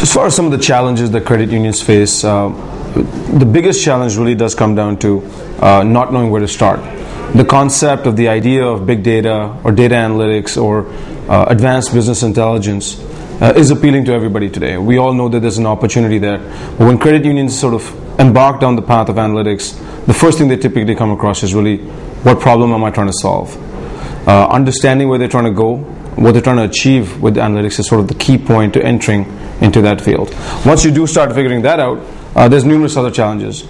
As far as some of the challenges that credit unions face, the biggest challenge really does come down to not knowing where to start. The concept of the idea of big data or data analytics or advanced business intelligence is appealing to everybody today. We all know that there's an opportunity there. But when credit unions sort of embark down the path of analytics, the first thing they typically come across is really, what problem am I trying to solve? Understanding where they're trying to go, what they're trying to achieve with analytics is sort of the key point to entering into that field. Once you do start figuring that out, there's numerous other challenges.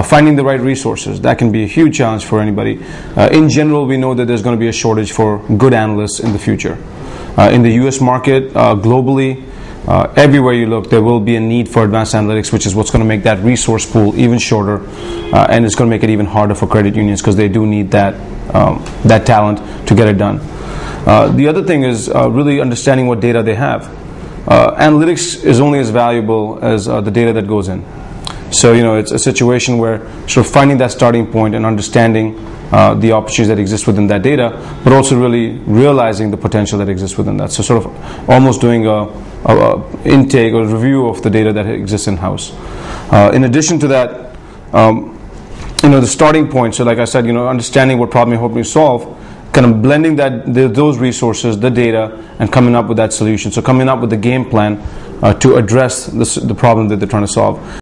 Finding the right resources, that can be a huge challenge for anybody. In general, we know that there's going to be a shortage for good analysts in the future. In the US market, globally, everywhere you look, there will be a need for advanced analytics, which is what's going to make that resource pool even shorter, and it's going to make it even harder for credit unions because they do need that talent to get it done. The other thing is really understanding what data they have. Analytics is only as valuable as the data that goes in. So, it's a situation where sort of finding that starting point and understanding the opportunities that exist within that data, but also really realizing the potential that exists within that. So sort of almost doing a intake or review of the data that exists in-house. In addition to that, the starting point, so like I said, understanding what problem you're hoping to solve, kind of blending those resources, the data, and coming up with that solution. So coming up with the game plan to address the problem that they're trying to solve.